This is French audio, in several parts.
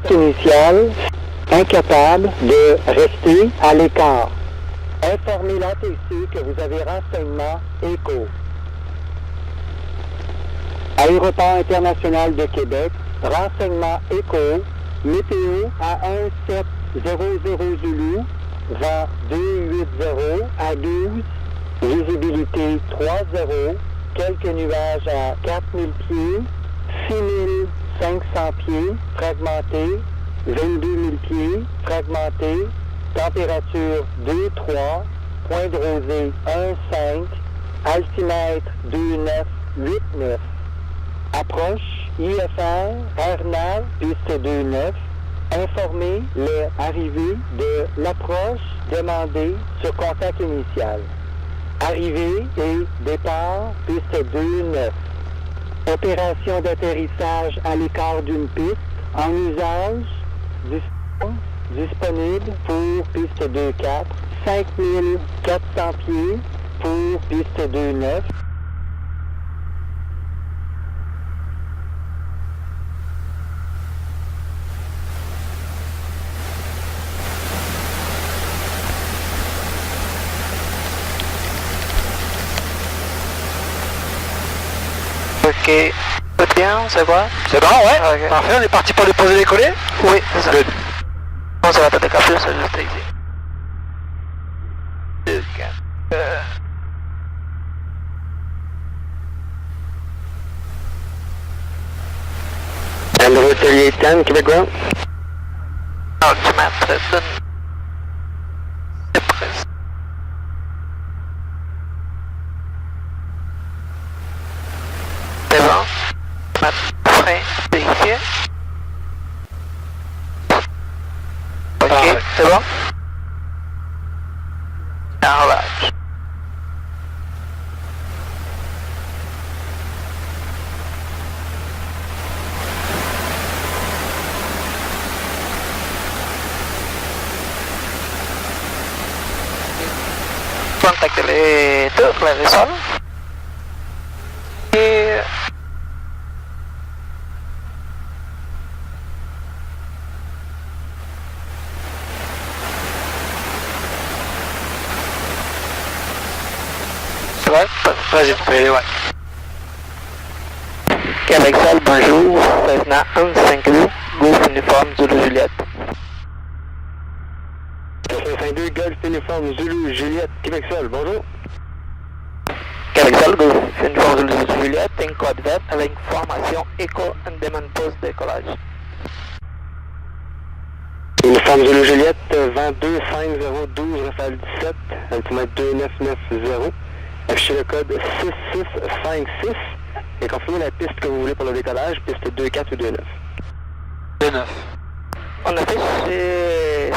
Initial, incapable de rester à l'écart. Informez l'ATC que vous avez renseignement écho. Aéroport international de Québec, renseignement écho, météo à 1700 Zulu, vent 280 à 12, visibilité 30, quelques nuages à 4000 pieds, 6500 pieds, fragmenté, 22 000 pieds, fragmenté, température 2,3, point de rosée 1,5, altimètre 2,989. Approche, IFR, AirNav, piste 2,9. Informer l'arrivée de l'approche demandée sur contact initial. Arrivée et départ, piste 2,9. Opération d'atterrissage à l'écart d'une piste, en usage, disponible pour piste 2,4, 5400 pieds pour piste 2,9. Ok, c'est bien, c'est quoi? C'est bon, ouais. Ok. Parfait, on est parti pour déposer les colis? Oui, c'est ça. Good. On ça va peut-être plus, c'est juste ici. 2, 4. Andrew 3810, Québec Ground. Altimètre de... C'est presque. C'est bon. Frein, vérifié. Ok, Parfait. c'est bon. Enrobage. Contactez les deux clavisoles. Et... C'est vrai? Vas-y, tu peux y aller, ouais. Québec Sol, bonjour. Cessna 152, Golf Uniforme Zulu Juliette. 52 Golf Uniforme Zulu Juliette, Québec Sol, bonjour. Québec Sol, Golf Uniforme Zulu Juliette, un code vert avec formation Echo and Demand Post décollage. Uniforme Zulu Juliette, 22 5012 Rafale 17, altimètre 2990. Affichez le code 6656 et confirmez la piste que vous voulez pour le décollage, piste 24 ou 29. 2-9. On affiche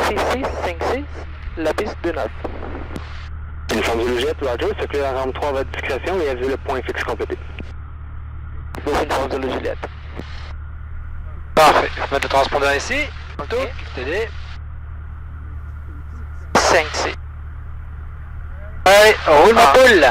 6656, la piste 29. Uniforme Zulu Juliette, Roger, circulez la rampe 3 à votre discrétion et avisez le point fixe complété. Golf Uniforme Zulu Juliette. Parfait. Je vais mettre le transpondeur ici. Tout. TD. 5C. Allez, roule ma poule.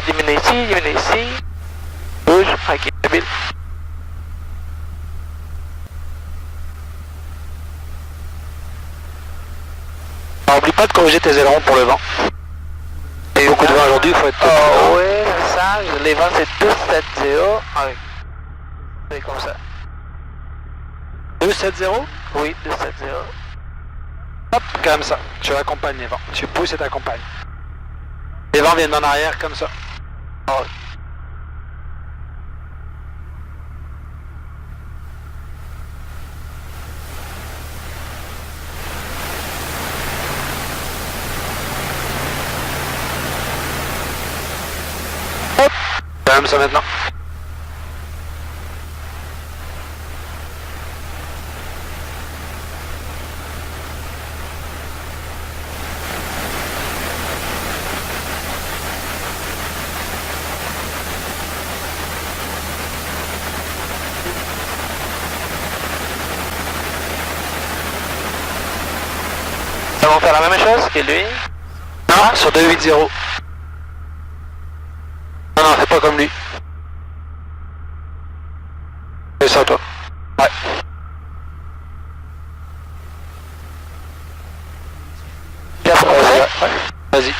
Diminue ici. Bouge, ok, débile. N'oublie pas de corriger tes ailerons pour le vent. Il y a beaucoup de vent aujourd'hui, il faut être... Oh ouais, c'est ça, les vents c'est 270. Ah, c'est comme ça. 2-7-0. Oui, 270. Hop, comme ça. Tu accompagnes les vents. Tu pousses et t'accompagnes. Les vents viennent en arrière comme ça. Oh. Hop, comme ça maintenant. Nous allons faire la même chose que lui. Non, sur 280. Non, fais pas comme lui. Fais ça, toi. Ouais. Tu as proposé? Ouais. Vas-y.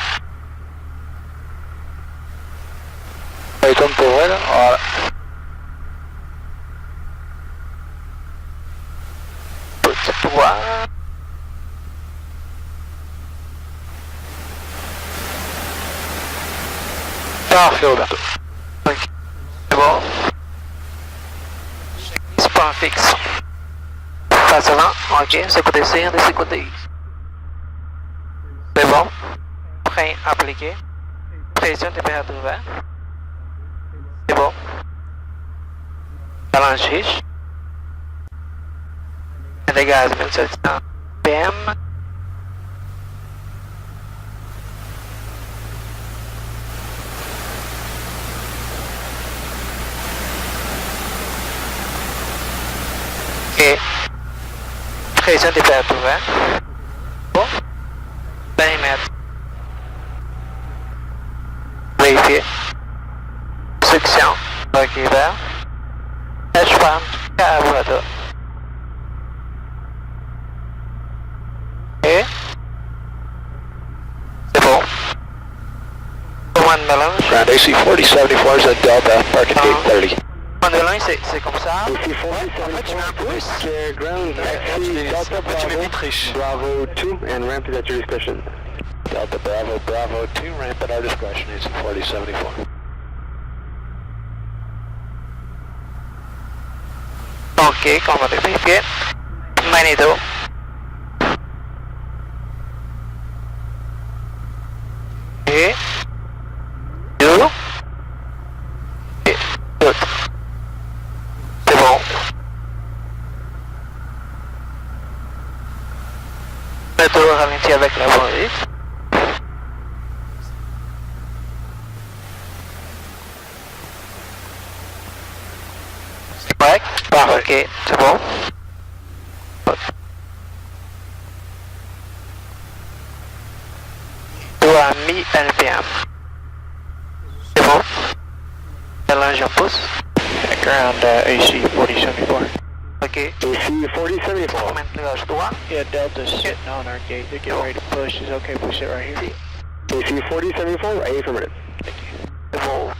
Allez, comme pour vrai, là. Voilà. Petit droit. Parfait, Roberto. C'est bon. Point fixe. Face avant. Ok, ce côté-ci, de ce côté. C'est bon. Frein appliqué. Pression température ouverte. C'est bon. Balance riche. Les gaz 1700 PM. Ok. Pression température ouverte. Bon. Périmètre. Vérifier. Succion. Ok, vert. H-Farm. Carburateur. Ok. C'est bon. Commande mélange. Ground AC 4074 at Delta, parking gate 30. Commande mélange, c'est comme ça. AC 4074, ground, taxi, Delta Tu mets vite riche. Bravo 2, and ramp is at your discretion. Delta Bravo, Bravo 2, ramp at our discretion, AC 4074. Ok, on va vérifier. Magnéto. Et... deux. Et... l'autre. C'est bon. Magnéto ralentit avec la bonne. C'est correct? Ok, c'est bon. Tout à 1000 LPM. C'est bon. Mélange en pouce. Ground AC 4074. Ok. AC 4074. Maintenant, gauche droit. Yeah, Delta's sitting on our gate. They're getting ready to push. Is it okay if we sit right here? AC 4074, A affirmative. C'est bon.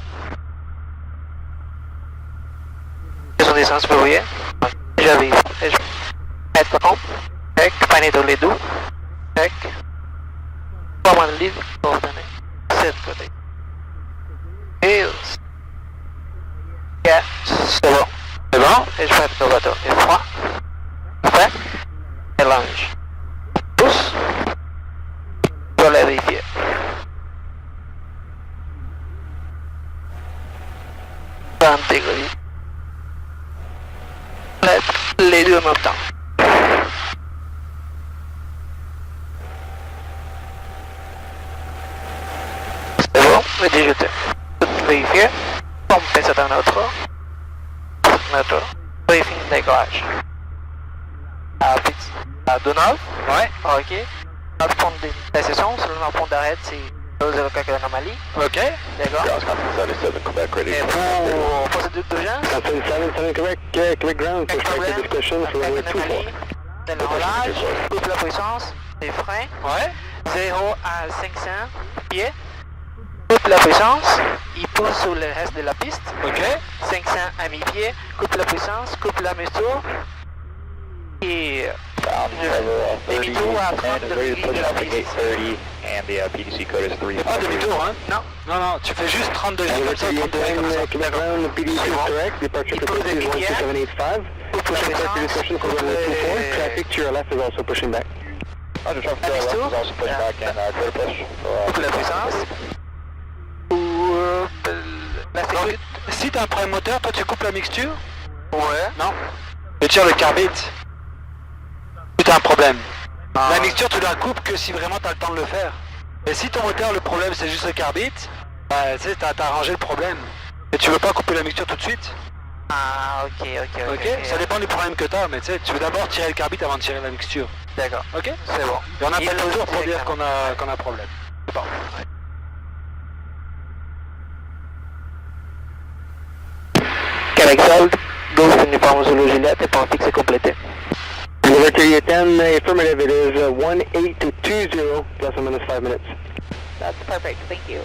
Ils ont des sens verrouillés. J'avais. Mettre en. Check. Magnéto les deux. Check. Commande libre. Coordonnées. 7 côté. Et... yeah, c'est bon. C'est bon? Et je fais le bateau. Et froid. Fait. Mélange. Pousse. Pour la vérifier. Intégrer. Les deux en même temps. C'est bon, et déjeter. Vérifier. Pomper c'est un autre. Briefing décollage. À 2-9. Ouais. Ok. Notre point de session, selon notre point d'arrêt, c'est 0 quelques anomalies. Ok. D'accord. Ground 77, Quebec ready. Et pour procédure d'urgence, 777, Quebec, Quebec ground, quelques push back problèmes, to discretion for runway quelques 24. anomalies, de l'enrôlage, coupe la puissance, des freins, Ouais. 0 à 500 pieds, coupe la puissance, il pousse sur le reste de la piste, Ok. 500 à 1000 pieds, coupe la puissance, coupe la mesure, et demi-tour à 30 degrés de la piste. 30, and the PDC code is 3. Ah, demi-tour, hein? Non, Non, non, tu fais juste 30 degrés comme ça, 30 degrés comme ça. Quebec ground, the PDC is correct, departure frequency is 16785. coupe la Pushing back to puissance, discretion for runway 24. Traffic to your left is also pushing back. Roger, traffic to our left is also pushing back and clear push. coupe la puissance, ou la Donc, sécurité. si t'as un problème moteur, toi tu coupes la mixture? Ouais. Non. Tu tires le carbide. Si t'as un problème. La mixture, tu la coupes que si vraiment t'as le temps de le faire. Et si ton moteur, le problème, c'est juste le carbide, bah, tu sais, t'as arrangé le problème. Et tu veux pas couper la mixture tout de suite? Ah, ok. Ça dépend du problème que tu as, mais tu sais, tu veux d'abord tirer le carbide avant de tirer la mixture. D'accord. Ok. C'est bon. Et on appelle Il le faut tour pour dire directement. qu'on a problème. C'est bon. Québec Sol, Golf Uniform Zulu Juliette et point fixe complété. Liberty 10, affirmative, it is 1820, plus or minus 5 minutes. That's perfect, thank you.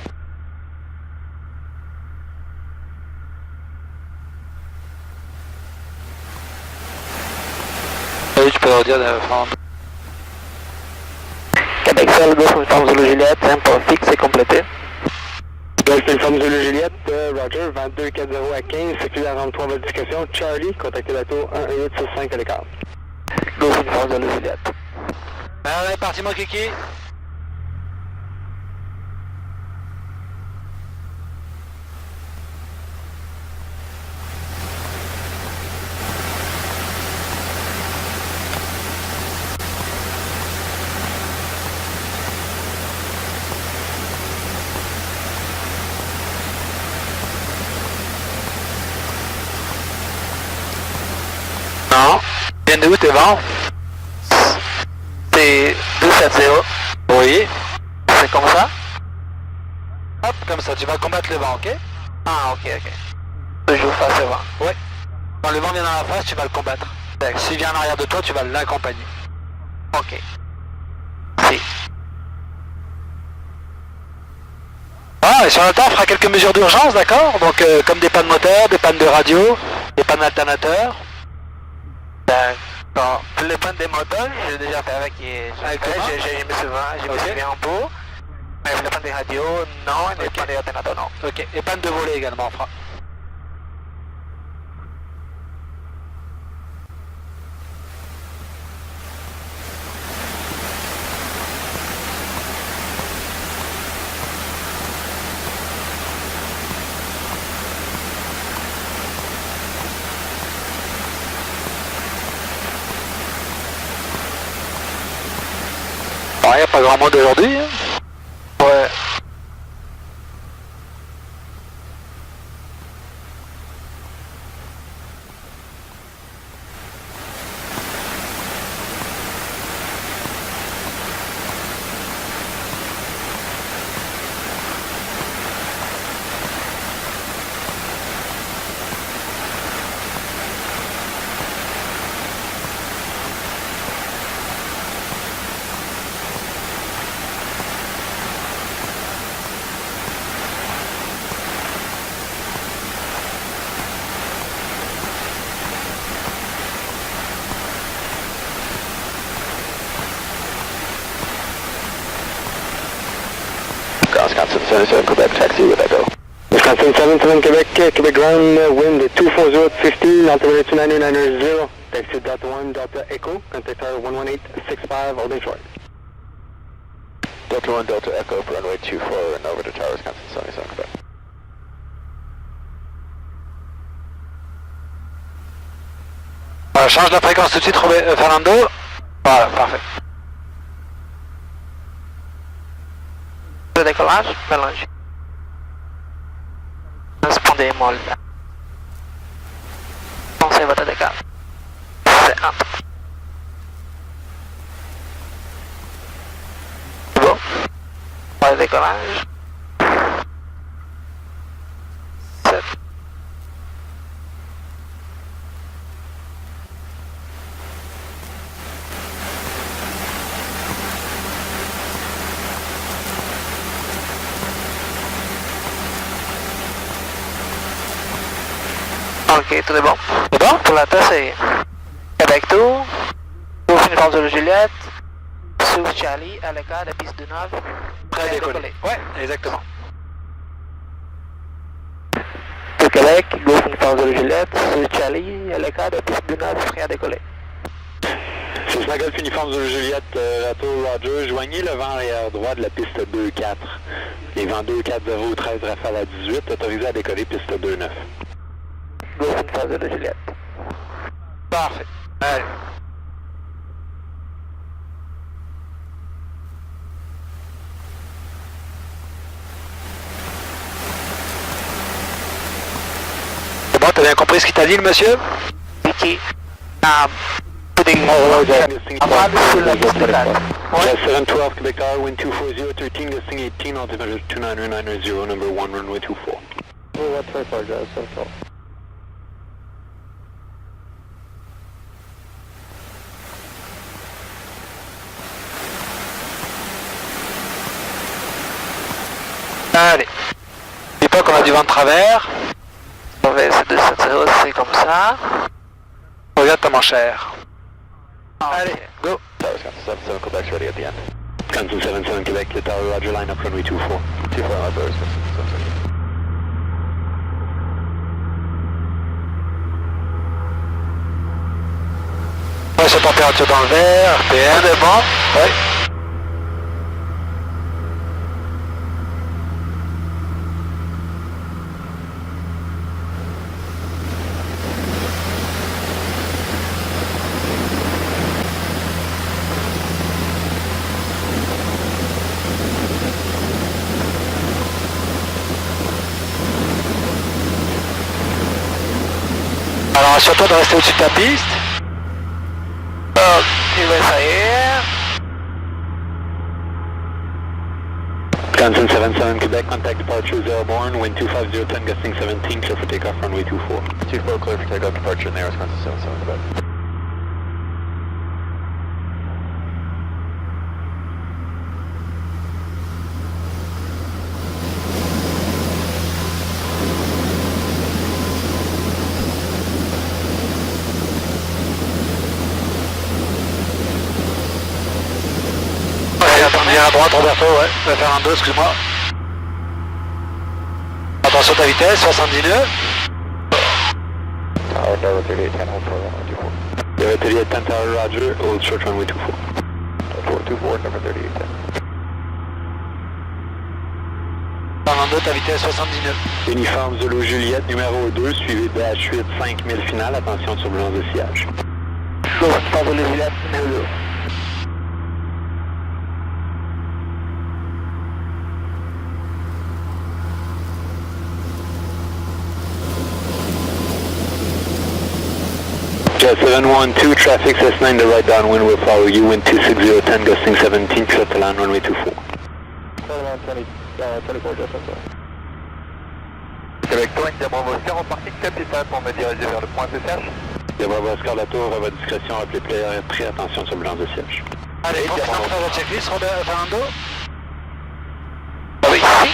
Oui, tu peux leur dire de faire Québec Sol, Golf Uniform Zulu Juliette, un point fixe et complété. Golf Uniform Zulu Juliette, Roger, 2240 à 15, c'est la rampe 3 votre discussion. Charlie, contactez la tour 11865 à l'écart. Golf Uniform Zulu Juliette. Allez, parti mon kiki. Non. Viens de où tes vents? C'est 270. Oui. C'est comme ça? Hop, comme ça, tu vas combattre le vent, ok? Ah, ok. Toujours face au vent. Ouais. Quand le vent vient dans la face, tu vas le combattre. S'il vient en arrière de toi, tu vas l'accompagner. Ok. Si. Ah, et sur le temps, on fera quelques mesures d'urgence, d'accord? Donc, comme des pannes moteur, des pannes de radio, des pannes d'alternateur. D'accord. Pour le pan des moteurs, j'ai déjà fait avec. Avec comment? J'ai mis souvent, j'ai mis Ok. bien en pot. Mais pour le pan des radios, non, et le pan des alternateurs, non. Ok, et panne de volet également, on fera. Bon, y a pas grand monde aujourd'hui, hein? Ouais. Wisconsin 77 Quebec, taxi with Echo. Wisconsin 77 Quebec, Quebec ground, wind 240 at 15, altimeter 29990, taxi Delta 1, Delta Echo, contact tower 11865, holding short. Delta 1, Delta Echo for runway 24 and over to tower Wisconsin 77 Quebec. Voilà, change la fréquence tout de suite, Fernando. Voilà, parfait. Le décollage, mélange. Respondez molle. Pensez votre décalage. C'est un. C'est bon. Pour le décollage. 7. Ok, tout est bon. C'est bon? Pour la tête, c'est Québec Tour, Golf Uniform Zulu Juliette, Sous Charlie à l'écart de piste du Nord, Prêt à décoller. Ouais, exactement. Pour Québec, Golf Uniform Zulu Juliette, Sous Charlie à l'écart de piste du Nord, prêt à décoller. C'est la Golf Uniform de Juliette, la tour Roger, joignez le vent arrière droit de la piste 2-4. Les vents 2-4-0, 13 rafales à 18, autorisé à décoller piste 2-9. Golf Uniform Zulu Juliette. Parfait. Allez. C'est bon, t'as bien compris ce qu'il t'a dit le monsieur? Vicky. Avant sur la piste de glace. Jet 712 Quebec Tower, wind 240, 13, gusting 18, altimeter 29990, number 1, runway 24. Oh, what's very far, Jet 712. Allez. N'oublie pas qu'on a du vent de travers. On va essayer de s'attirer, c'est comme ça. Regarde ta manchère. Allez, go. That was Wisconsin 77, Quebec's ready at the end. Wisconsin 77 Quebec, Tower, roger, line up, runway 24. 24 on Wisconsin 77. Ouais, sa température dans le verre, RPM. C'est bon. Ouais. Alors assure-toi de rester au-dessus de ta piste. Il va essayer. Wisconsin 77 Quebec, contact departure 0 born, wind 250, 10, gusting 17, clear for takeoff, runway 24. 24 clear for takeoff, departure in there, Wisconsin 77 Quebec. Viens à droite, Roberto, ouais. Tu vas faire un 2, excuse-moi. Attention ta vitesse, 70 nœuds. Tower, Tower 38, 10, hold for runway 24. Tower 38, 10 Tower, roger, hold short runway 24. 24, number 38, 10. Pendant 2, ta vitesse, 70 nœuds. Uniforme Zulu Juliette, numéro 2, suivi DH8, 5000 final, attention turbulence de sillage. Go, Uniforme Zulu Juliette, numéro 2. Jet 712, traffic S9 to right downwind will follow you, wind 260, 10, gusting 17, clear to land, runway 24. 24, Jet 77. Québec Tour, India Bravo Oscar, en partie capitale pour me diriger vers le point SSH. India Bravo Oscar, la tour, à votre discrétion, appelez player, très attention turbulence de siège. Allez, on fait la checklist, Fernando. Oui, ici.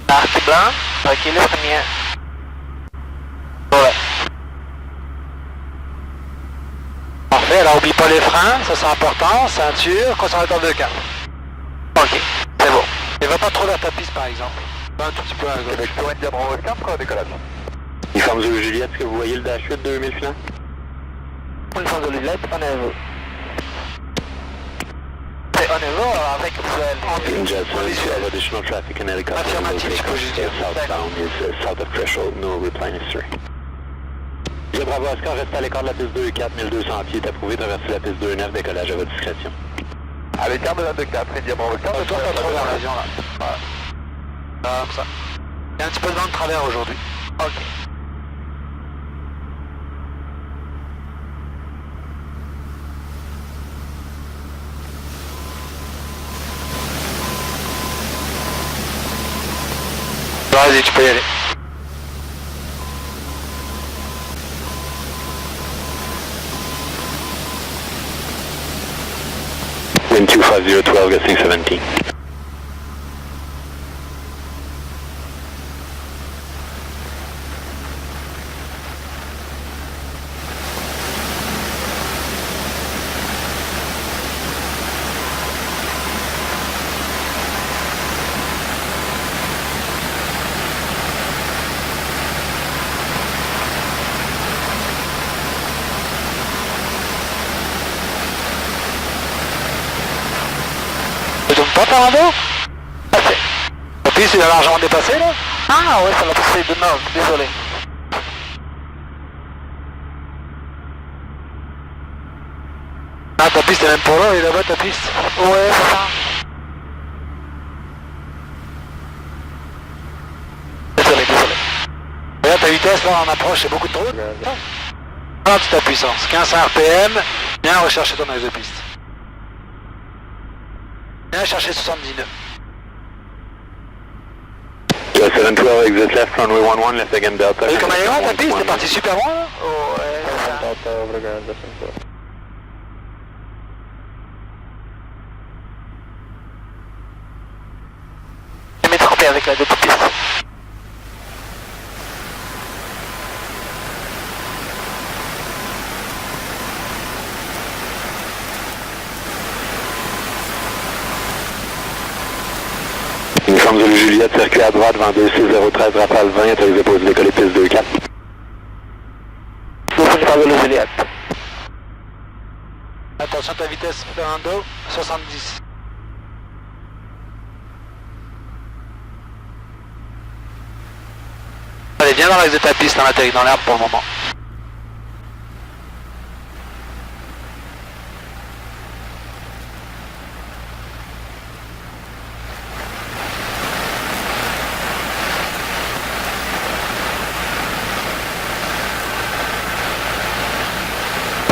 Arc blanc, reculez le premier. Voilà. Parfait, alors oublie pas les freins, ça c'est important, ceinture, conservateur de cap. Ok, c'est bon. Et va pas trop vers ta piste par exemple. Va un tout petit peu à gauche. Québec Tour, India Bravo Oscar, prêt au décollage. Uniforme Zulu Juliette, est-ce que vous voyez le DH8 2000 final? Uniforme Zulu Juliette, on est vous. C'est on est vous avec In Jet 7, you have additional traffic and helicopter Affirmatif, je peux juste dire. southbound is south of threshold, no reply necessary. India Bravo Oscar, reste à l'écart de la piste 2 et 4200 pieds, est approuvé, traverser la piste 2 et 9, décollage à votre discrétion. À l'écart de la 2-4, India Bravo Oscar. Toi, t'as trop vers l'avion là. Voilà. Comme ça. Il y a un petit peu de vent de travers aujourd'hui. Ok. Vas-y, tu peux y aller. Wind 250, 12, gusting 17. Tu tombes pas, Fernando? Passé. La piste, il a largement dépassé là? Ah ouais, ça l'a passé de nord, désolé. Ah, ta piste est même pour là, et là-bas ta piste. Ouais, c'est ça. vitesse, là on approche, c'est beaucoup trop. Ralentis ta puissance, 1500 RPM, viens rechercher ton axe de piste. Viens chercher 70 nœuds. 712 exit left, runway 11, left again Delta. T'as vu comment elle est loin ta piste, t'es parti super loin là. Oh, ouais, c'est ça. Delta over the ground, listen to it. Je m'ai trompé avec la double piste. Uniforme Zulu Juliette, circuit à droite, vent 26013, rafale 20, autorisé pour décoller piste 2-4. Uniforme Zulu Juliette. Attention ta vitesse, Fernando, 70. Allez, viens dans l'axe de ta piste, on atterrit dans l'herbe pour le moment.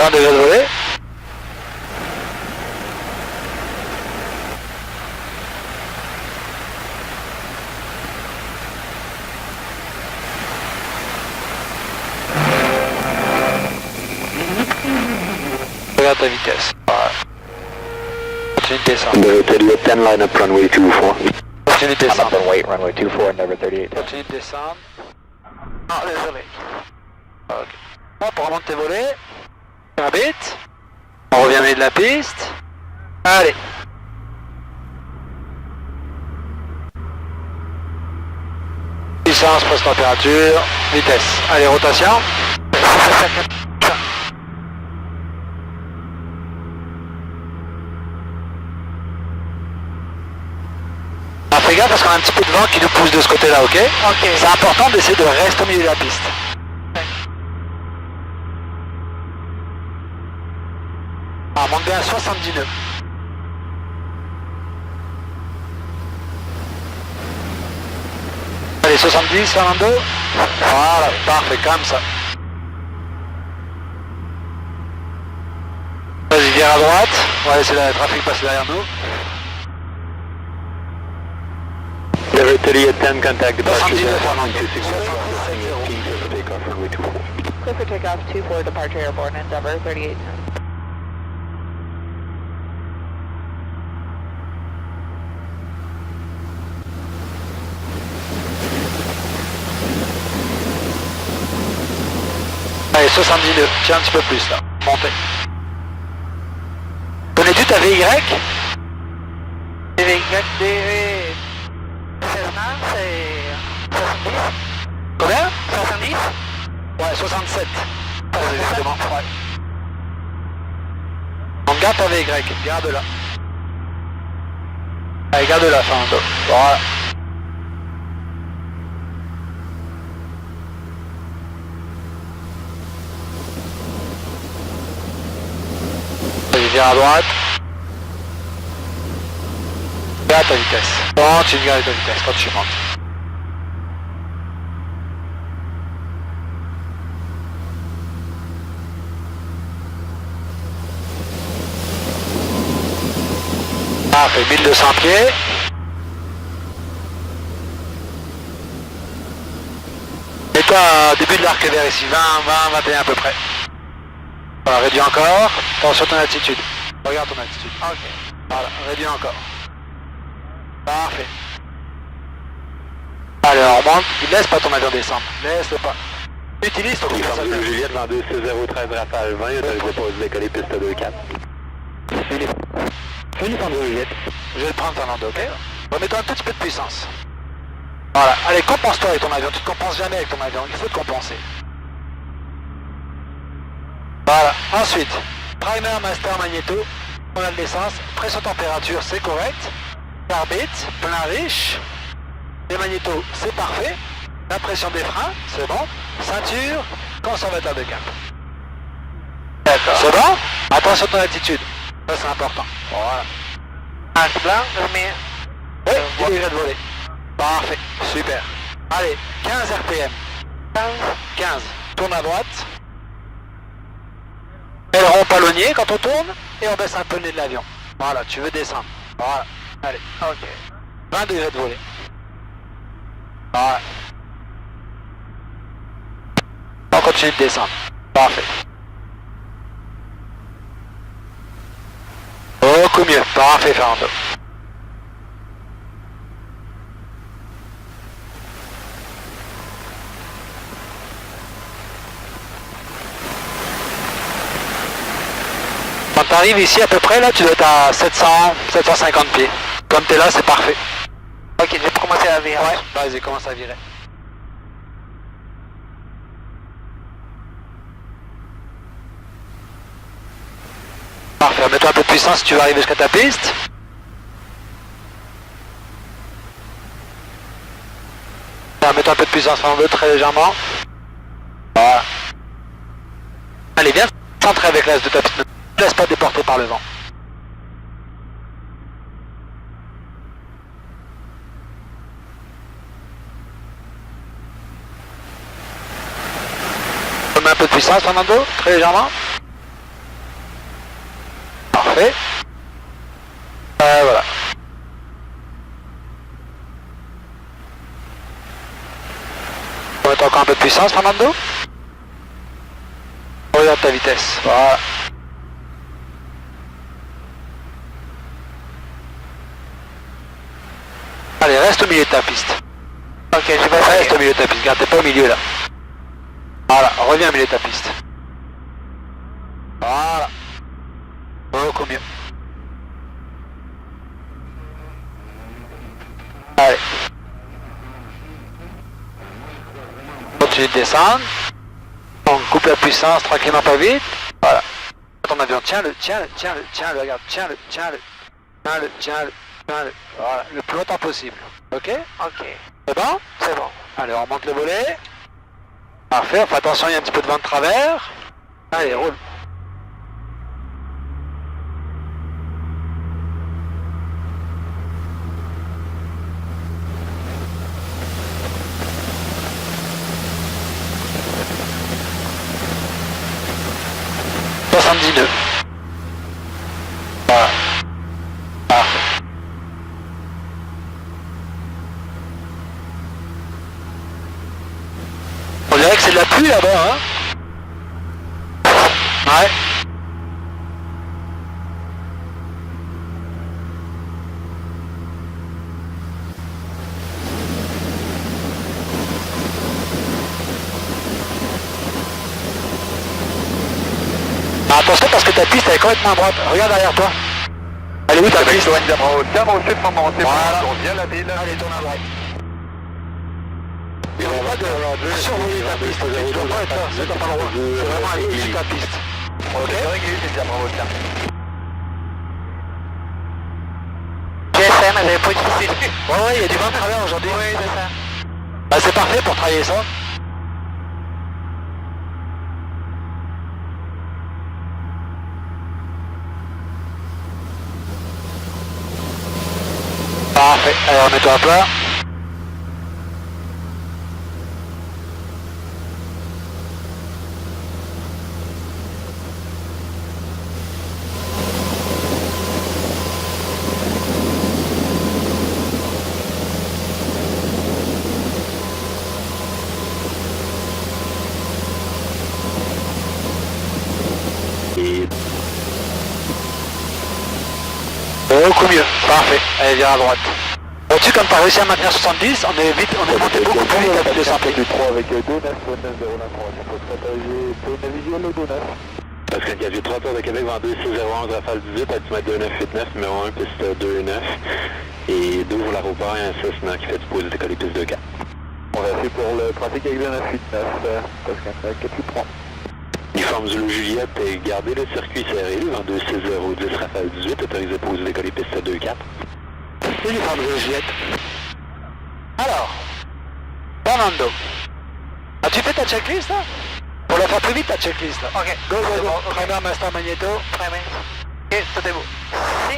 Un degré de voler. Regarde ta vitesse. Voilà. Continue de descendre. Never 38, 10 line up, runway 24. Continue de descendre. wait, runway 24, never 38. Continue de descendre. Non, désolé. Ok. Hop, on remonte tes volets. Carbit. On revient au de la piste. Allez. Puissance, poste température, vitesse. Allez, rotation. Ah, fais gaffe parce qu'on a un petit peu de vent qui nous pousse de ce côté-là, ok? Ok. C'est important d'essayer de rester au milieu de la piste. Ah, monte bien à 70 nœuds. Allez, 70, 52. Voilà, parfait, comme ça. Vas-y, viens à droite. On va laisser le trafic passer derrière nous. Never 38, 10, contact departure. 79, Fernando. Clear for takeoff 24 departure airborne Endeavour 3810. Allez, 70 nœuds. Tiens, un petit peu plus là. Montez. Connais-tu ta VY? DV, c'est 70. Combien? 70. Ouais, 67. Exactement. Ouais. On garde ta VY, garde-la. Allez, garde-la, Fernando. Voilà. Allez, viens à droite. Garde ta vitesse. Continue de garder ta vitesse quand tu montes. Ah, fait 1200 pieds. Mets-toi au début de l'arc vert ici, 20, 21 à peu près. Voilà, réduis encore. Attention ton altitude. Regarde ton altitude. Ok. Voilà, réduis encore. Parfait. Allez, on remonte. Laisse pas ton avion descendre. Laisse-le pas. Utilise ton Uniforme Zulu Juliette, vent 26013, rafale 20, autorisé pour décoller piste 2-4. Uniforme Zulu Juliette. Je vais le prendre, Fernando, ok? Remets-toi un tout petit peu de puissance. Voilà. Allez, compense-toi avec ton avion. Tu ne te compenses jamais avec ton avion. Il faut te compenser. Voilà. Ensuite, primer, master, magnéto. On a de l'essence. Pression, température, c'est correct. Carbite, plein riche. Les magnétos, c'est parfait. La pression des freins, c'est bon. Ceinture, conservateur de cap. D'accord. C'est bon? Attention à ton attitude. Ça, c'est important. Voilà. Un blanc, mais Oui, degré de voler. Parfait, super. Allez, 15 RPM. 15. Tourne à droite. Aileron palonnier quand on tourne et on baisse un peu le nez de l'avion. Voilà, tu veux descendre. Voilà, allez. Ok. 20 degrés de volée. Voilà. On continue de descendre. Parfait. Beaucoup mieux. Parfait, Fernando. Quand tu arrives ici à peu près, là, tu dois être à 700, 750 pieds. Comme tu es là, c'est parfait. Ok, je vais commencer à virer. Ouais, vas-y, commence à virer. Parfait, mets-toi un peu de puissance si tu veux arriver jusqu'à ta piste. Mets-toi un peu de puissance Fernando, très légèrement. Voilà. Allez, viens centrer avec l'as de ta piste. Ne te laisse pas déporter par le vent. Mets un peu de puissance Fernando, très légèrement. Parfait. Voilà. On va mettre encore un peu de puissance Fernando. Regarde ta vitesse. Voilà. Allez, reste au milieu de ta piste. Ok, je vais Reste au milieu de ta piste. Regarde, t'es pas au milieu là. Voilà, reviens au milieu de ta piste. Voilà. Beaucoup mieux. Allez. Continue de descendre. On coupe la puissance tranquillement, pas vite. Voilà. Ton avion, tiens-le, regarde, tiens-le. Voilà, le plus longtemps possible. Ok? Ok, C'est bon? c'est bon. Allez, on remonte le volet. Parfait, on fait attention, il y a un petit peu de vent de travers. Allez, roule. Voilà. Parfait. On dirait que c'est de la pluie là-bas, hein? Ouais. Attention parce que ta piste elle est complètement droite. Regarde derrière toi. Elle est où ta piste? Tiens, au sud, maman, c'est Voilà. bon, on vient la ville. Allez, tourne à droite. Il n'y a pas de survoler ta piste. Tu dois pas être là, c'est pas le droit. C'est vraiment aller sur ta piste. Ok? C'est réglé, c'est bien, bravo, tiens. GSM, elle avait pas difficile. Ouais, il y a du vent de travers aujourd'hui. Oui, c'est ça. Bah, c'est parfait pour travailler ça. Parfait, alors remets-toi à plat. Beaucoup mieux, parfait. Allez, viens à droite. Vois-tu, comme tu as réussi à maintenir 70, on est monté beaucoup plus vite à 200 pieds. 3 avec 2 9 9 0 il faut stratégie peu visuel au 2 9. Parce que Gavier 3 tours de Québec, vent 2 6011 Rafale 18, altimétre 2989, numéro 1, piste 29. Et 2 pour l'aéroport et un Cessna qui fait du posé décoller piste 2-4. On va essayer pour le trafic avec 989, parce qu'un 4-8-3. Uniforme Zulu Juliette, gardez le circuit serré, vent 2 6010 Rafale 18, autorisé posé décoller piste 2-4. Uniforme de Juliette. Alors, Fernando, as-tu fait ta checklist là? Pour la faire plus vite ta checklist là. Ok, Go, Primer, master, magnéto. Primer. Ok, tout est beau. Si.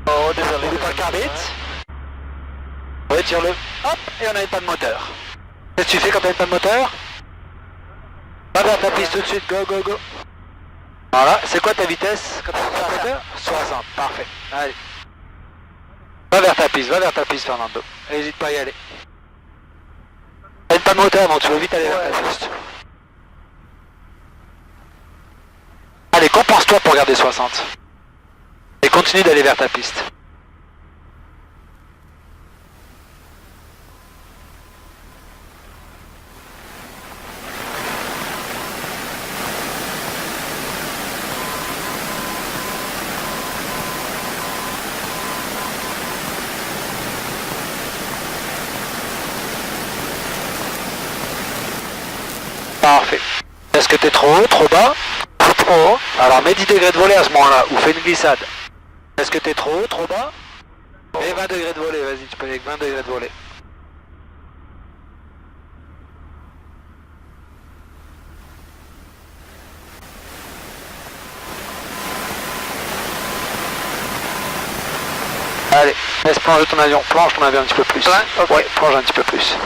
Oh, désolé. N'oublie pas le carbite. Retire-le. Hop, et on n'avait pas de moteur. Qu'est-ce que tu fais quand t'as une panne moteur? Va vers ta piste tout de suite, go, go, go. Voilà, c'est quoi ta vitesse quand t'as une panne moteur? 60, parfait. Allez. Va vers ta piste, Fernando. N'hésite pas à y aller. T'as une panne moteur, donc tu veux vite aller vers ta piste. Allez, compense-toi pour garder 60. Et continue d'aller vers ta piste. Parfait. Est-ce que t'es trop haut, trop bas? Trop haut. Alors mets 10 degrés de volée à ce moment-là, ou fais une glissade. Est-ce que t'es trop haut, trop bas? Mets 20 degrés de volée, vas-y, tu peux aller avec 20 degrés de volée. Allez, laisse plonger ton avion, plonge ton avion un petit peu plus. Ouais, plonge un petit peu plus.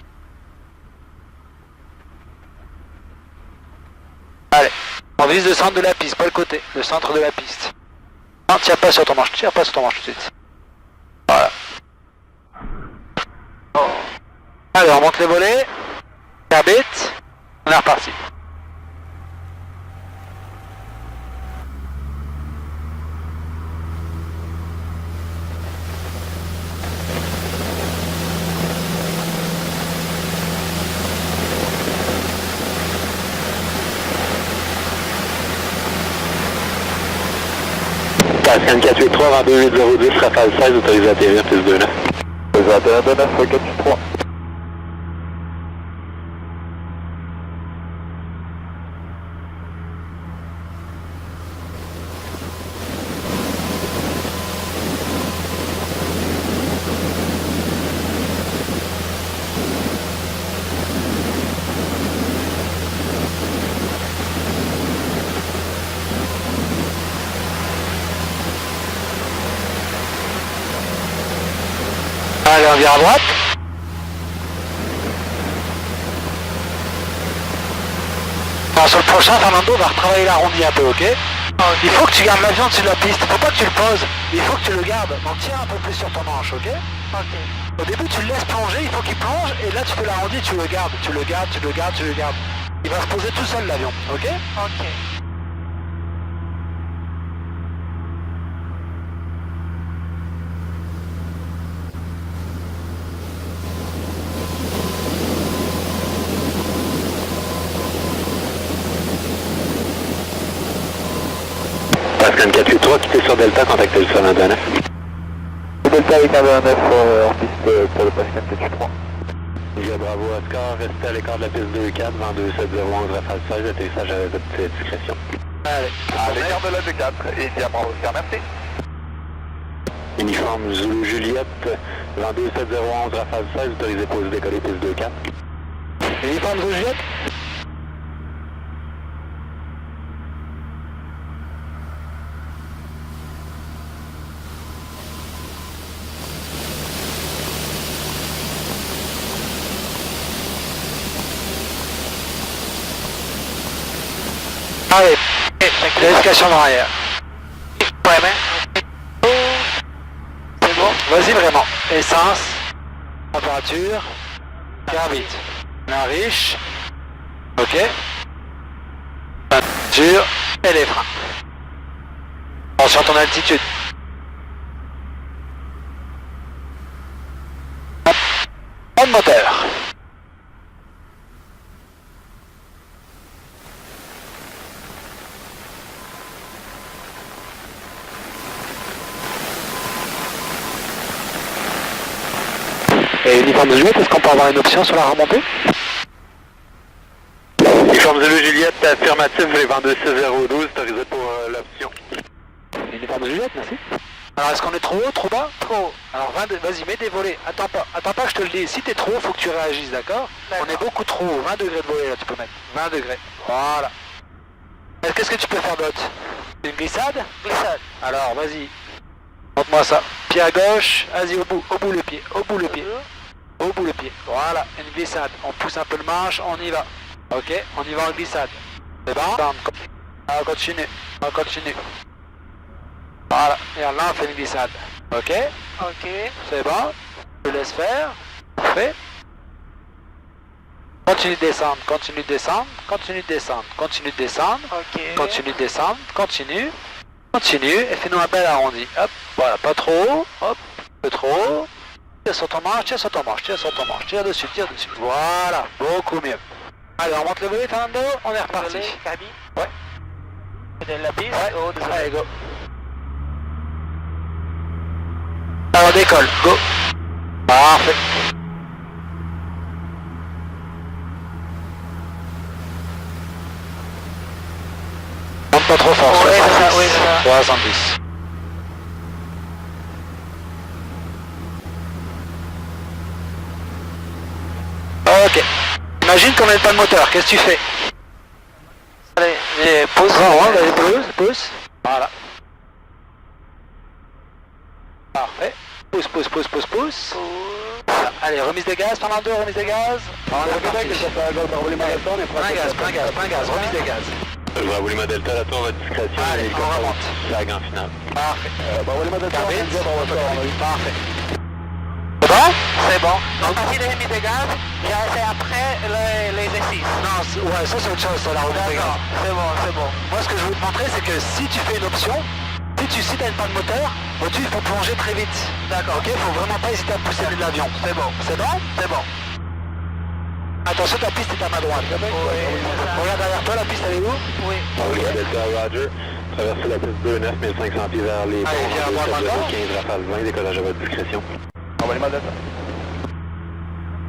Allez, on vise le centre de la piste, pas le côté, le centre de la piste. Non, tire pas sur ton manche, tout de suite. Voilà. Allez, on monte les volets. Carbite, on est reparti. Pascal 483, Rando 8010, Rafale 16, autorisé à atterrir, plus 29. Autorisé à atterrir, 29, 483. Allez, on vient à droite. Alors, sur le prochain, Fernando, on va retravailler l'arrondi un peu, ok? Il faut que tu gardes l'avion dessus de la piste, faut pas que tu le poses, il faut que tu le gardes. Donc tire un peu plus sur ton manche, ok? Ok. Au début, tu le laisses plonger, il faut qu'il plonge, et là tu fais l'arrondi, tu le gardes. Il va se poser tout seul l'avion, ok? Ok. Pascal 483, quittez sur Delta, contactez le sol 129. Delta avec 129 en piste pour le Pascal 483. Bravo Oscar, restez à l'écart de la piste 24, vent 27011, Rafale 16, atterrissage à votre discrétion. Allez, À l'écart de la D4, et bien bravo Oscar, merci. Uniforme Zulu Juliette, vent 27011, Rafale 16, autorisé pour décoller piste 24. uniforme de Juliette. Allez, vérification d'arrière. Ouais, mais... C'est bon. Vas-y vraiment. Essence, température, carbite, la riche, ok. Température et les freins. Attention à ton altitude. Pas de moteur. Et uniforme de Juliette, est-ce qu'on peut avoir une option sur la remontée? Uniforme Zulu Juliette, affirmatif, les vents 26012, autorisé pour l'option. Uniforme de Juliette, merci. Alors est-ce qu'on est trop haut, trop bas? Trop haut. Alors vas-y, mets des volets. Attends pas que je te le dise. Si t'es trop haut, faut que tu réagisses, d'accord? On est beaucoup trop haut. 20 degrés de volée là, tu peux mettre. 20 degrés. Voilà. Qu'est-ce que tu peux faire d'autre? Une glissade? Glissade. Alors vas-y. Montre-moi ça. Pied à gauche, vas-y au bout le pied, au bout le pied. Au au bout le pied. Voilà, une glissade. On pousse un peu le manche, on y va. Ok, on y va en glissade. C'est bon? On continue, on continue. Voilà, et là on fait une glissade. Ok? Ok. C'est bon? Je laisse faire. Parfait. Continue de descendre, continue de descendre, continue de descendre, continue de descendre, Ok. continue de descendre, continue, continue, et fais-nous un bel arrondi. Hop, voilà, pas trop haut, hop, peu trop haut. Tire sur ton manche, tire sur ton manche, tire sur ton manche, tire dessus, tire dessus. Voilà, beaucoup mieux. Allez, on monte le volet, Fernando, on est reparti. Désolé, Gabi. Ouais. De la piste. Ouais, Oh, désolé. allez, go. Alors, on décolle, go. Parfait. Monte pas trop fort, Ouais, 70. c'est ça, oui, c'est ça. 70. Ok. Imagine qu'on n'a pas de moteur, qu'est-ce que tu fais? Allez, pousse. Vas-y, pousse. Voilà. Parfait. Pousse, pousse, pousse, pousse, pousse. Voilà. Allez, remise des gaz, Fernando, remise des gaz. On est reparti. Plein gaz, remise des gaz. Je vais rouler ma Delta, la tour va discrétion. Allez, on remonte. C'est la grande finale. Parfait. Carbide. Parfait. C'est bon? C'est bon. Donc, si les remis de gaz, c'est après les exercices. Non, ouais, ça c'est autre chose, c'est la remise des gaz. D'accord. C'est bon, c'est bon. Moi, ce que je veux te montrer, c'est que si tu fais une option, si t'as une panne moteur, au-dessus, il faut plonger très vite. D'accord. Ok, faut vraiment pas hésiter à pousser de l'avion. C'est bon. C'est bon? C'est bon. Attention, ta piste est à ma droite. Oui, c'est ça. Regarde derrière toi, la piste elle est où? Oui. Rouler ma Delta, Roger. Traverser la piste 2, 9500 pieds vers les Allez, viens voir maintenant. 15 rafales 20, décollage à votre discrétion.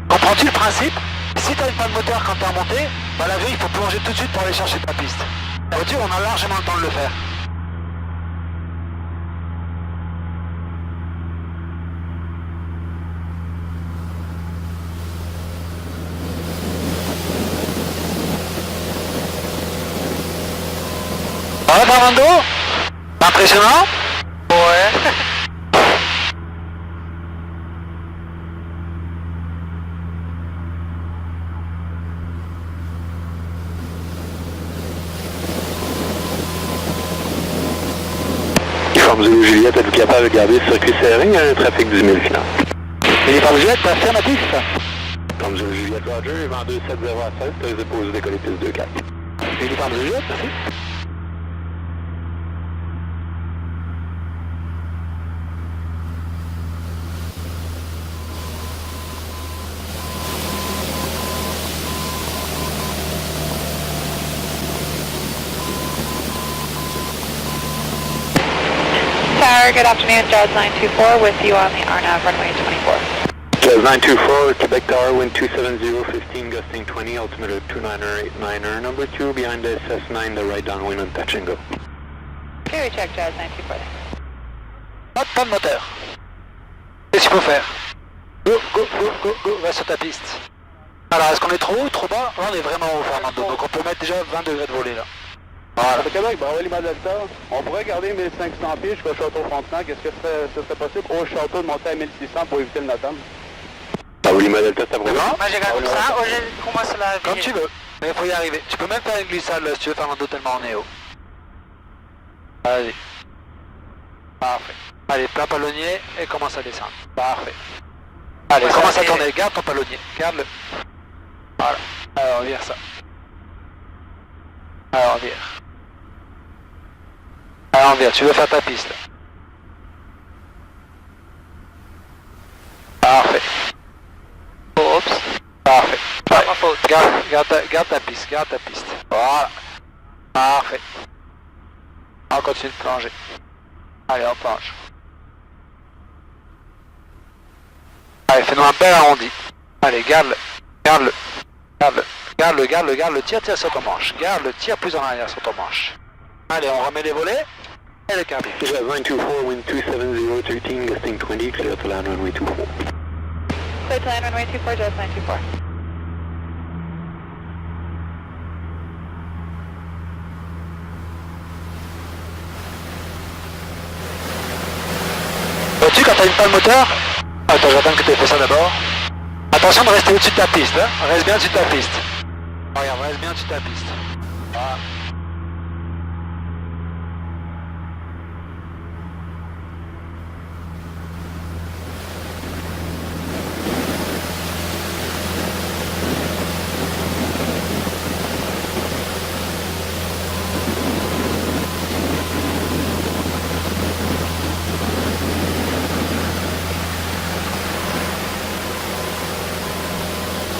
Comprends-tu le principe? Si tu as une panne moteur quand tu es remonté, bah l'avion il faut plonger tout de suite pour aller chercher ta piste. Vois-tu, on a largement le temps de le faire. Ça va, Fernando? Impressionnant? Ouais. Uniforme Zulu Juliette, êtes-vous capable de garder le circuit serré? Il y a un trafic du 1000 final. Uniforme Juliette, t'as fait ma piste? Uniforme Zulu Juliette, Roger, vent 270 à 16, t'as déposé décoller piste 2-4. Uniforme Juliette, merci. Tower, good afternoon. Jazz 924 with you on the RNAV runway 24. Jazz 924, Quebec Tower, wind 270, 15, gusting 20, altimeter 29890, number 2, behind the SS9, the right downwind on touch and go. Okay, we check Jazz 924. Pas de moteur. Qu'est-ce qu'il faut faire? Go, go, go, go, go, va sur ta piste. Alors, est-ce qu'on est trop haut, trop bas? Là, on est vraiment haut, Fernando, donc on peut mettre déjà 20 degrés de volée là. Voilà. Au Québec, ben, Lima Delta, on pourrait garder 1500 pieds jusqu'au château Frontenac. Est-ce que ce serait possible au château de monter à 1600 pour éviter le Natam? Lima Delta, ça vous va? Moi, j'ai gardé ça. Oh, je commence à la Comme tu veux, mais il faut y arriver. Tu peux même faire une glissade là si tu veux, Fernando, tellement on est haut. Vas-y. Parfait. Allez, plat palonnier et commence à descendre. Parfait. Allez, Ouais, commence ça, à tourner. Garde ton palonnier. Garde-le. Voilà. Alors, on vire ça. Alors, on vire. Alors, on vire. Tu veux faire ta piste. Parfait. Oups. Parfait. Pas ma faute. Garde ta piste. Garde ta piste. Voilà. Parfait. On continue de plonger. Allez, on plonge. Allez, fais-nous un bel arrondi. Allez, garde-le. Garde-le. Garde-le. Garde-le, garde-le, garde-le. Tire sur ton manche. Garde-le, tire plus en arrière sur ton manche. Allez, on remet les volets. Et le carbi. Jazz 924, wind 270, 13, gusting 20, clear to land runway 24. Clear to land runway 24, Jazz 924. Vois-tu, quand t'as une panne moteur... Attends, j'attends que tu aies fait ça d'abord. Attention de rester au-dessus de ta piste, hein. Reste bien au-dessus de ta piste. Regarde, reste bien au-dessus de ta piste. Voilà.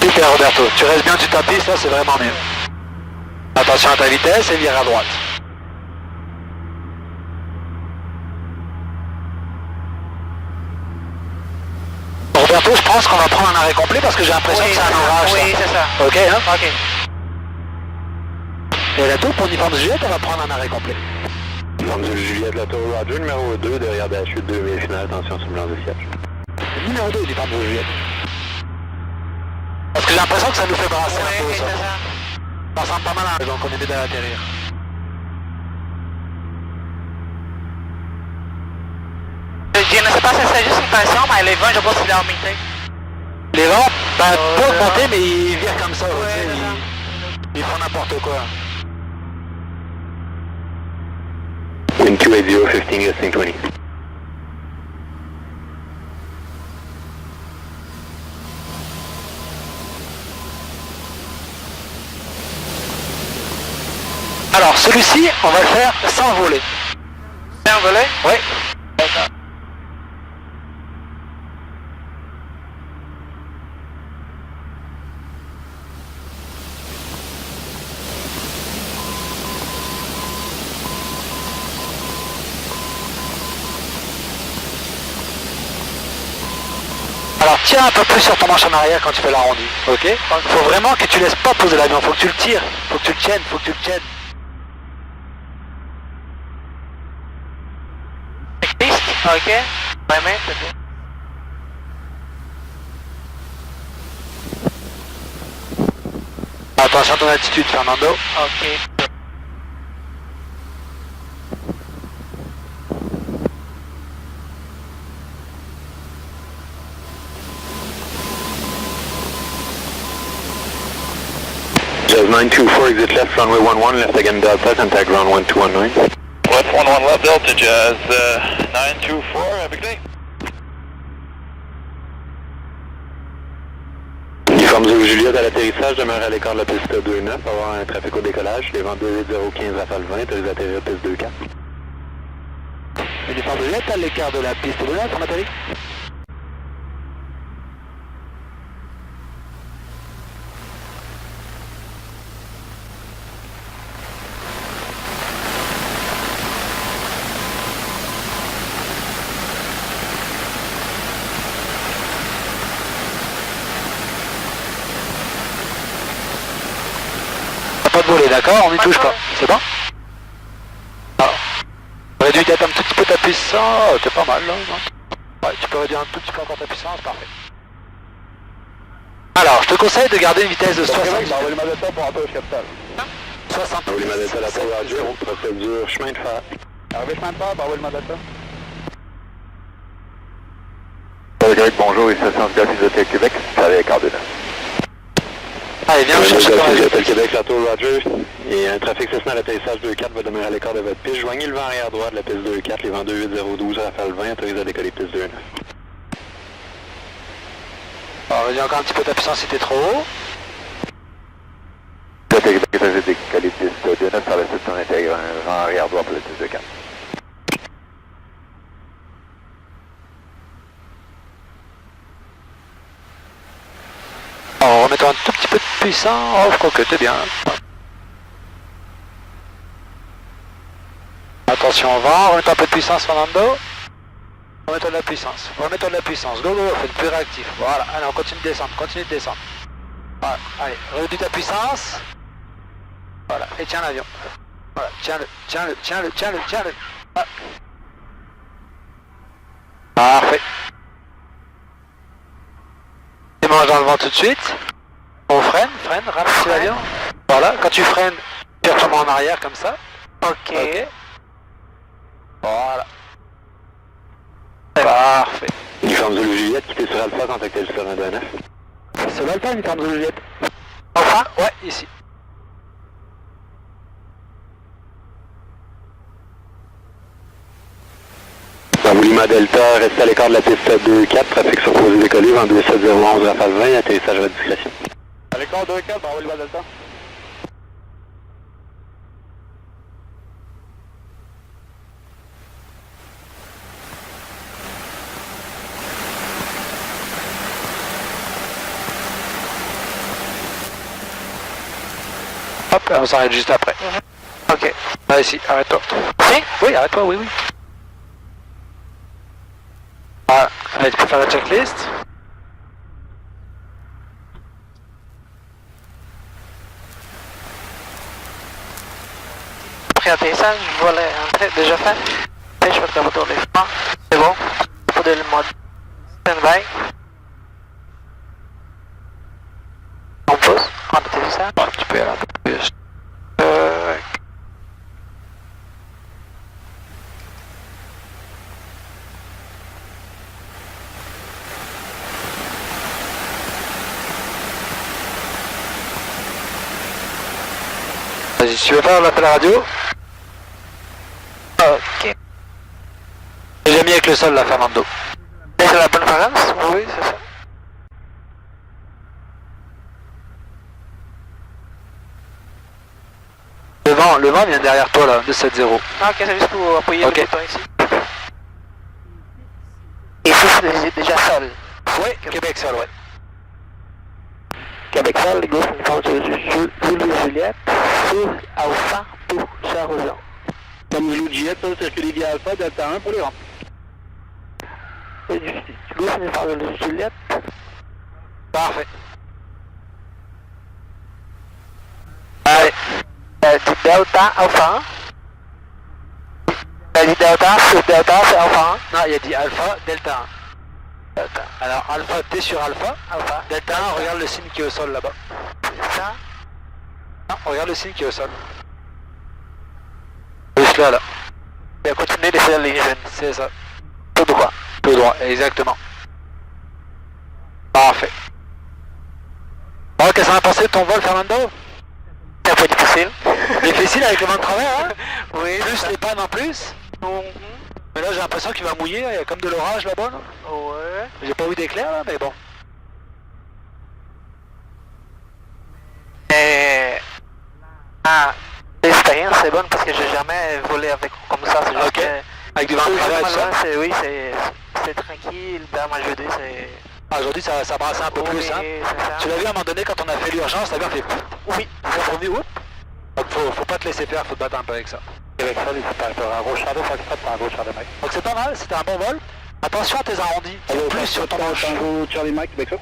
Super Roberto, tu restes bien du tapis, ça c'est vraiment mieux. Attention à ta vitesse et vire à droite. Roberto, je pense qu'on va prendre un arrêt complet parce que j'ai l'impression que c'est un orage. Oui, c'est ça. Ok, hein? Ok. Et la tour pour uniforme de Juliette, on va prendre un arrêt complet. Uniforme de Juliette, la tour Roger, numéro 2, derrière la chute 2000 finale, attention sur le blanc de siège. Numéro 2, uniforme de Juliette. Parce que j'ai l'impression que ça nous fait brasser un peu Oui, ça. c'est ça. Ça ressemble pas mal à donc on est bien à l'atterrir. Je ne sais pas si c'est juste une passion, mais les vents, je pense qu'ils ont augmenté. Les vents, bah, Oh, peuvent là. monter, mais ils virent comme ça, Ouais, tu sais, c'est ça. ils font n'importe quoi. Wind 280, 15 gusting 20. Alors, celui-ci, on va le faire sans voler. C'est un volet? Oui. D'accord. Alors, tiens un peu plus sur ton manche en arrière quand tu fais l'arrondi, ok? Faut vraiment que tu laisses pas poser l'avion, faut que tu le tires, faut que tu le tiennes, faut que tu le tiennes. Piste? Ok. Vraiment, c'est bien. Attention à ton attitude, Fernando. Ok. Jazz 924, exit left, runway 11, left again Delta, contact ground 1219. Left 11 left Delta, Jazz 924, have a good day. Uniforme de Juliette à l'atterrissage, demeure à l'écart de la piste 29, pour avoir un trafic au décollage, les vents 28015 Rafale 20, autorisé à atterrir piste 24. Uniforme de Juliette à l'écart de la piste de là, on atterrit. Pas de voler, d'accord? On n'y touche pas. C'est bon? Alors, réduis peut-être un tout petit peu ta puissance. Oh, t'es pas mal là, non? Ouais, tu peux réduire un tout petit peu encore ta puissance, parfait. Alors, je te conseille de garder une vitesse de 60. Envoyez le Madetta pour entrer au capital. 60. Vous les mettez à la tour Roger, procédure chemin de fer. Arrivé chemin de fer, envoyez le Madetta. Québec, bonjour, ici Sciences Hôtel Québec, ça avec Cardinal. Allez, viens me chercher ton avion. Hôtel Québec, la tour Roger, et un trafic Cessna à l'atterrissage 24 va demeurer à l'écart de votre piste. Joignez le vent arrière droit de la piste 24, les vents 28012 Rafale 20, autorisé à décoller piste 29. Alors, réduis encore un petit peu ta puissance si t'es trop haut. Hôtel Québec, autorisé à décoller piste 29 par la section intègre, un vent arrière droit pour la piste 24. En remettant un tout petit peu de puissance. Oh, je crois que t'es bien. Attention au vent, remettons un peu de puissance, Fernando. Remettons de la puissance, remettons de la puissance. Go, go, faites plus réactif. Voilà, allez, on continue de descendre, continue de descendre. Voilà, allez, réduis ta puissance. Voilà, et tiens l'avion. Voilà, tiens-le, tiens-le, tiens-le, tiens-le, tiens-le. Voilà. Parfait. Démarre dans le vent tout de suite. On freine, ralentis l'avion. Voilà, quand tu freines, tu retournes en arrière comme ça. Ok. Voilà. Parfait. Uniforme de Juliette, quittez sur Alpha, contactez le sur 129. Solo Alpha, uniforme Zulu Juliette. Enfin, ouais, ici. Bravo Lima Delta, restez à l'écart de la piste 2-4, trafic supposé décoller, vent 27011, rafale 20, atterrissage à votre discrétion. À l'écart 2-4, bravo Lima Delta. Hop, on s'arrête juste après. Ok. Ah, ici, arrête-toi. Si? Oui, arrête-toi, oui, oui. Ah, allez, tu peux faire la checklist. Après atterrissage, je vois l'entrée déjà fait. Et je fais le retour des freins. C'est bon. Faut de le mode stand-by. On pause. En atterrissage. Bon, tu peux y aller un peu plus. Vas-y, si tu veux faire l'appel à radio. Ok. J'ai mis avec le sol là, Fernando. Et c'est la bonne fréquence? Oui, c'est ça. Le vent vient derrière toi là, 270. Ah, ok, c'est juste pour appuyer Ok. le bouton ici. Et ici, c'est déjà sol. Oui, Québec sol, ouais. Québec sol, les gauches, uniforme Zulu Juliette, sur Alpha pour Charles-Jean. Comme Zulu Juliette, ça, circuler via Alpha, Delta 1 pour les rampes. Gauche, uniforme Zulu Juliette. Parfait. Allez. Du Delta Alpha. Du Delta sur Delta, c'est Alpha 1. Non, il a dit Alpha, Delta 1. Delta. Alors Alpha, t'es sur Alpha. Alpha. Delta 1, regarde le signe qui est au sol là-bas. C'est ça. Non, regarde le signe qui est au sol. Juste là, là. Et continuez de faire les jeunes. C'est ça. Tout droit. Tout droit, exactement. Parfait. Bon, qu'est-ce qu'on a pensé de ton vol, Fernando? C'est un peu difficile. Difficile avec le vent de travers, hein? Oui, Plus les pannes en plus. Mais là, j'ai l'impression qu'il va mouiller, il y a comme de l'orage là-bas. Là. Ouais. J'ai pas vu d'éclair là, mais bon. Et... Ah, l'expérience c'est bonne parce que j'ai jamais volé avec comme ça. C'est juste Ok. que... Avec du vent de travers et tout ça. Oui, c'est tranquille. Dans ma jeudi, c'est... Ah, aujourd'hui, ça brasse un peu Oui, plus, hein. c'est ça. Tu l'as vu à un moment donné quand on a fait l'urgence, ça a bien fait. Oui. Ils ont revenu, oups. Donc faut pas te laisser faire, faut te battre un peu avec ça. Québec sol, il faut faire un gros char de Foxtrot pour un gros char de Mike. Donc c'est pas mal, c'était un bon vol. Attention à tes arrondis, tire plus sur ton manche. Tango Charlie Mike, Québec sol.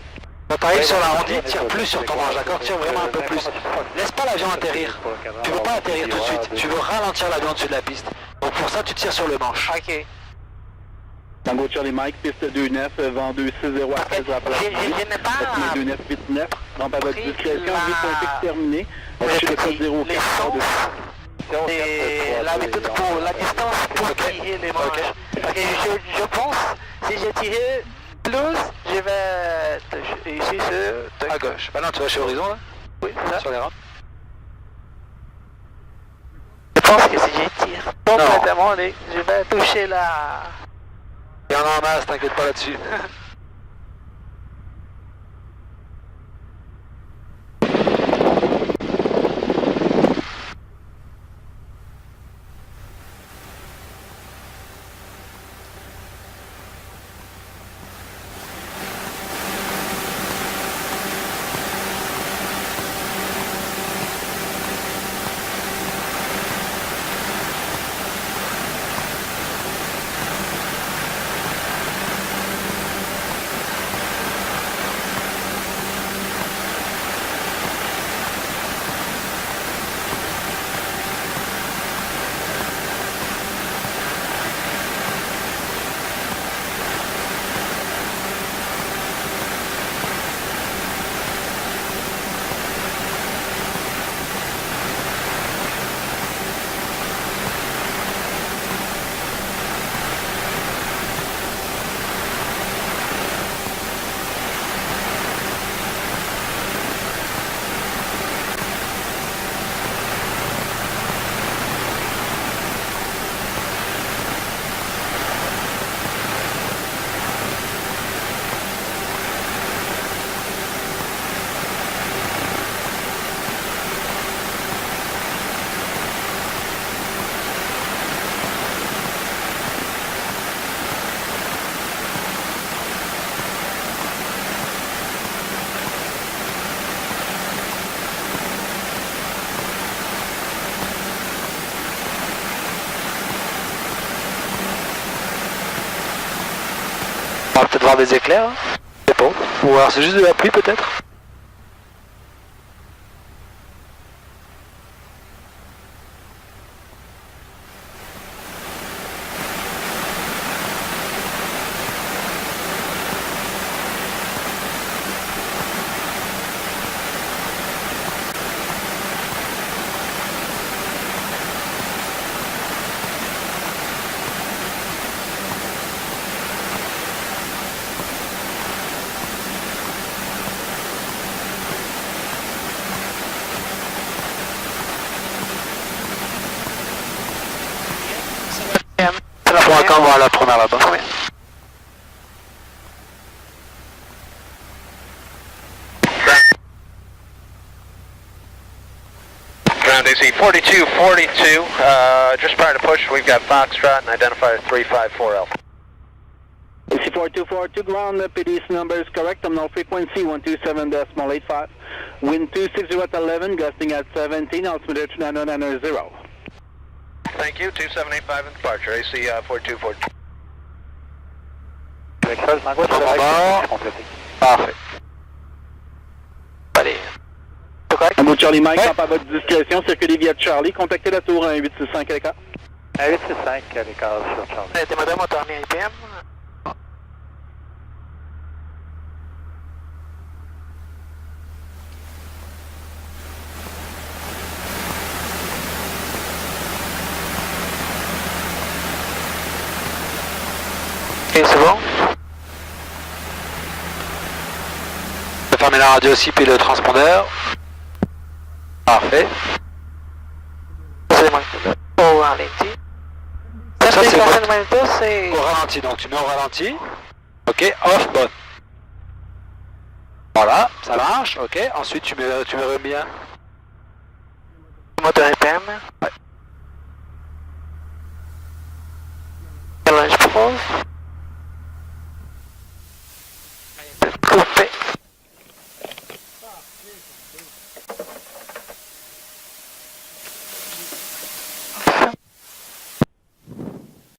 Quand t'arrives sur l'arrondi, tire plus sur ton manche, d'accord? Tire vraiment un peu plus. Laisse pas l'avion atterrir. Tu veux pas atterrir tout de suite, tu veux ralentir l'avion au-dessus de la piste. Donc pour ça, tu tires sur le manche. Ok. Tango Charlie Mike, piste 2-9, vent 2-6-0 à 13 à la place. Je n'ai pas... 2-9-8-9, rampe à votre pris discrétion, la- 8 points fixes terminés. Les Affichez le code 0 sens et la méthode pour la distance pour tirer les manches. Parce que je pense, si j'ai tiré plus, je vais ici sur... À gauche. Bah non, tu vas chez Horizon là, Oui, c'est ça. sur les rampes. Je pense que si je tire complètement, je vais toucher la... Il y en a en masse, t'inquiète pas là-dessus. de voir des éclairs. Je sais pas. Ou alors c'est juste de la pluie peut-être. On va encore voir la première là-bas. Oui. Ground AC 4242, just prior to push, we've got Foxtrot and identifier 354 Alpha. AC 4242 ground, PDC number is correct, terminal frequency 127.85, wind 260 at 11, gusting at 17, altimeter 2990. Thank you, 2785 in departure, AC 4242. Parfait. Allez. C'est correct? Un bout de Charlie Mike, Ouais. à votre discrétion, circulez via Charlie, contactez la tour 1865 à l'écart. 1865 à l'écart sur Charlie. T'es madame, on t'a remis IPM. Ok, c'est bon? Je vais fermer la radio aussi puis le transpondeur. Parfait. C'est moi. Au ralenti. Ça, Ça, c'est c'est bon. Magneto, c'est... Au ralenti, donc tu mets au ralenti. Ok, off, bon. Voilà, ça marche, ok. Ensuite tu me remets bien. Moteur IPM. Ouais. Quel âge je propose?